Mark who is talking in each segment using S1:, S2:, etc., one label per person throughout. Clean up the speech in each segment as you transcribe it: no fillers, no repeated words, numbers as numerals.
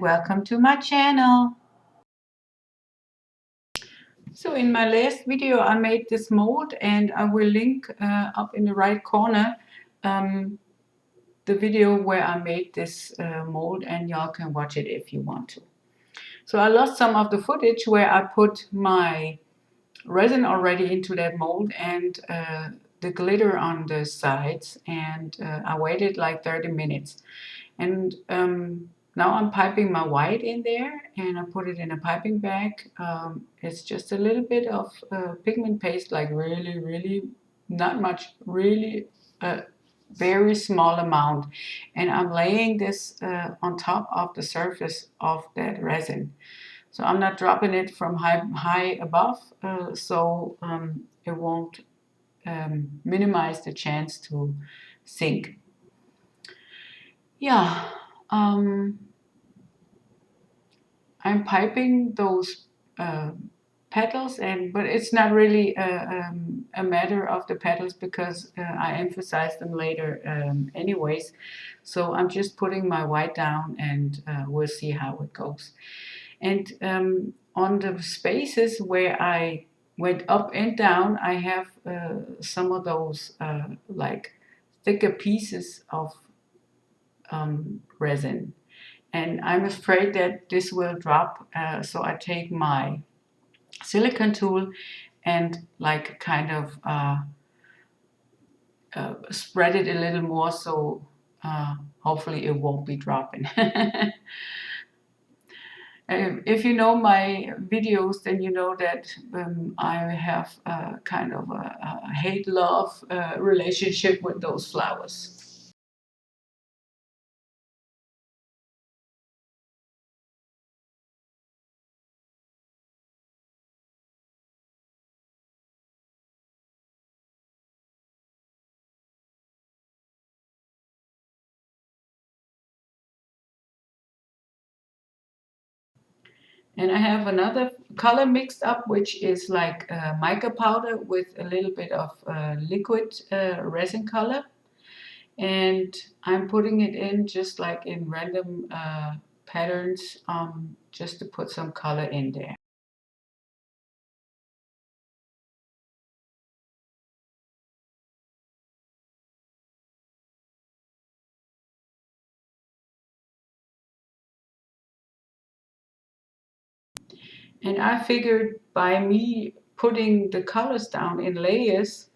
S1: welcome to my channel. So in my last video I made this mold, and I will link up in the right corner the video where I made this mold, and y'all can watch it if you want to. So I lost some of the footage where I put my resin already into that mold and the glitter on the sides, and I waited like 30 minutes. And now I'm piping my white in there, and I put it in a piping bag. It's just a little bit of pigment paste, like really not much, really a very small amount. And I'm laying this on top of the surface of that resin. So I'm not dropping it from high above, so it won't minimize the chance to sink. Yeah, I'm piping those petals, but it's not really a matter of the petals because I emphasize them later anyways. So I'm just putting my white down, and we'll see how it goes. And on the spaces where I went up and down, I have some of those like thicker pieces of resin, and I'm afraid that this will drop, so I take my silicone tool and like kind of spread it a little more, so hopefully it won't be dropping. If you know my videos, then you know that I have kind of a hate-love relationship with those flowers. And I have another color mixed up, which is like mica powder with a little bit of liquid resin color. And I'm putting it in just like in random patterns, just to put some color in there. And I figured by me putting the colors down in layers,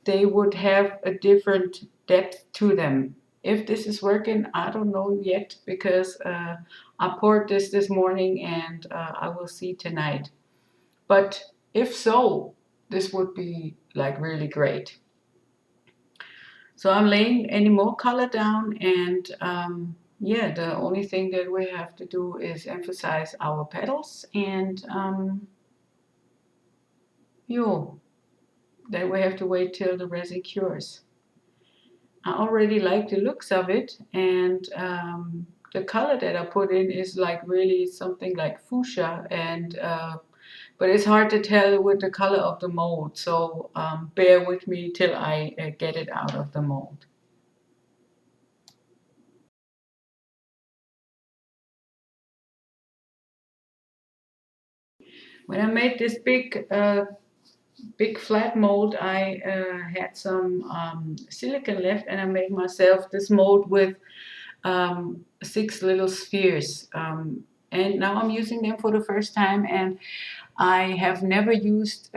S1: they would have a different depth to them. If this is working, I don't know yet, because I poured this morning, and I will see tonight. But if so, this would be like really great. So I'm laying any more color down, and yeah, the only thing that we have to do is emphasize our petals, and then we have to wait till the resin cures. I already like the looks of it, and the color that I put in is like really something like fuchsia, and but it's hard to tell with the color of the mold, so bear with me till I get it out of the mold. When I made this big flat mold, I had some silicone left, and I made myself this mold with 6 little spheres, and now I'm using them for the first time, and I have never used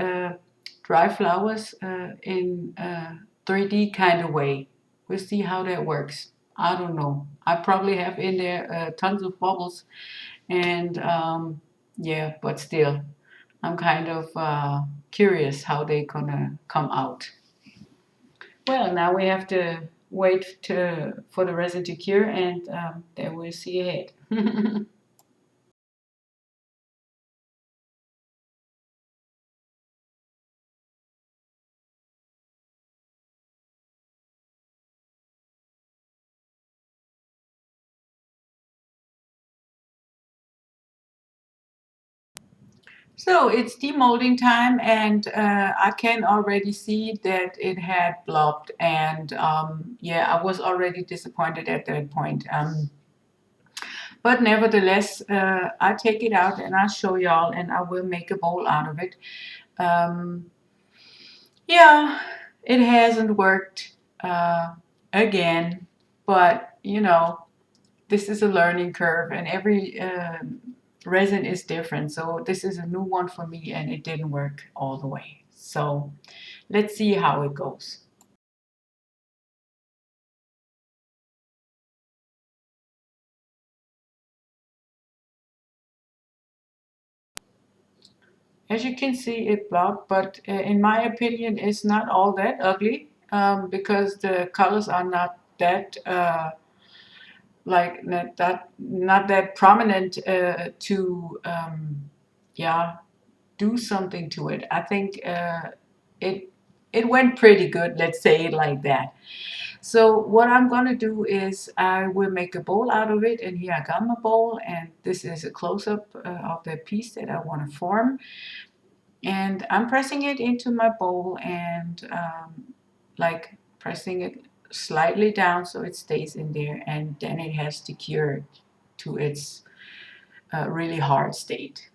S1: dry flowers in a 3D kind of way. We'll see how that works. I don't know. I probably have in there tons of bubbles, and yeah, but still, I'm kind of curious how they're gonna come out. Well, now we have to wait for the resin to cure, and then we'll see ahead. So it's demolding time, and I can already see that it had blobbed, and yeah, I was already disappointed at that point. But nevertheless, I take it out and I'll show y'all, and I will make a bowl out of it. Yeah, it hasn't worked again, but you know, this is a learning curve, and every resin is different. So this is a new one for me, and it didn't work all the way. So let's see how it goes. As you can see, it blocked, but in my opinion, it's not all that ugly because the colors are not that not that prominent to yeah, do something to it. I think it it went pretty good. Let's say it like that. So what I'm gonna do is I will make a bowl out of it, and here I got my bowl, and this is a close-up of the piece that I want to form. And I'm pressing it into my bowl and like pressing it slightly down so it stays in there, and then it has to cure to its really hard state.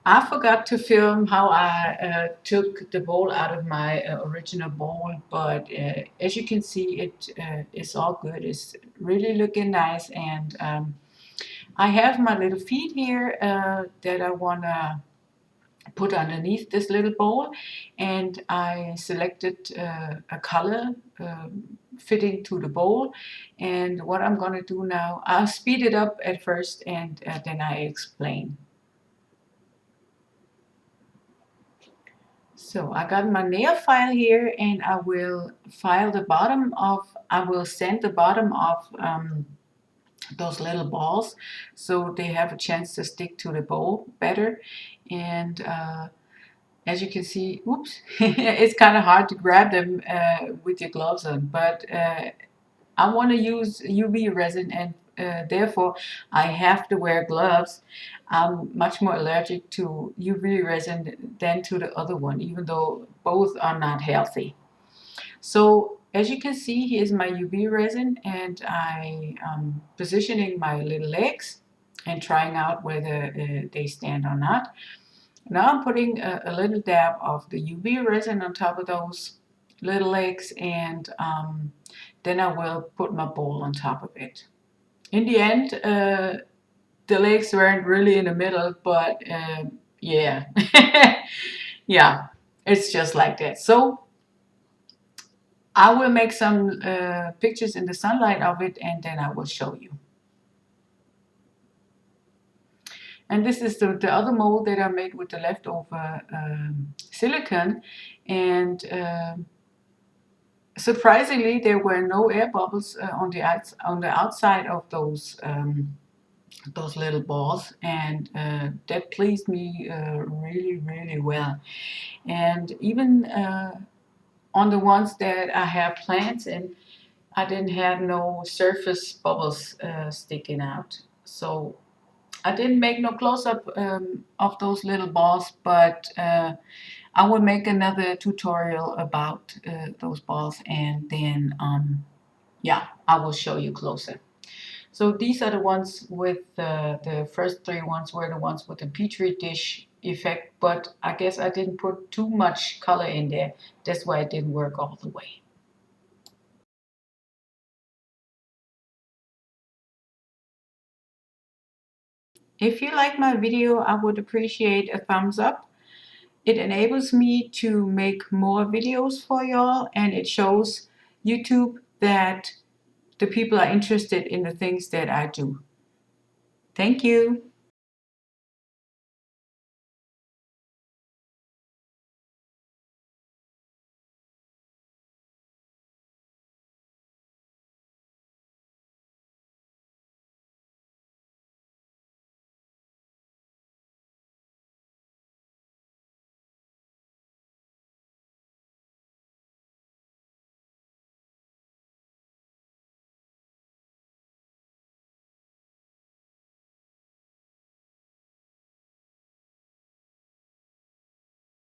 S1: I forgot to film how I took the bowl out of my original bowl, but as you can see, it's all good. It's really looking nice, and I have my little feet here that I wanna put underneath this little bowl, and I selected a color fitting to the bowl. And what I'm gonna do now, I'll speed it up at first, and then I explain. So I got my nail file here, and I will file the bottom of, I will sand the bottom of those little balls so they have a chance to stick to the bowl better. And as you can see, oops, it's kind of hard to grab them with your gloves on, but I want to use UV resin, and therefore I have to wear gloves. I'm much more allergic to UV resin than to the other one, even though both are not healthy. So as you can see, here's my UV resin, and I am positioning my little legs and trying out whether they stand or not. Now I'm putting a little dab of the UV resin on top of those little legs, and then I will put my bowl on top of it. In the end, the legs weren't really in the middle, but yeah, yeah, it's just like that. So I will make some pictures in the sunlight of it, and then I will show you. And this is the other mold that I made with the leftover silicone, and surprisingly, there were no air bubbles on the outside of those little balls, and that pleased me really well. And even on the ones that I have plants in, I didn't have no surface bubbles sticking out. So I didn't make no close-up of those little balls, but I will make another tutorial about those balls, and then yeah, I will show you closer. So these are the ones with the first three ones were the ones with the petri dish effect, but I guess I didn't put too much color in there. That's why it didn't work all the way. If you like my video, I would appreciate a thumbs up. It enables me to make more videos for y'all, and it shows YouTube that the people are interested in the things that I do. Thank you.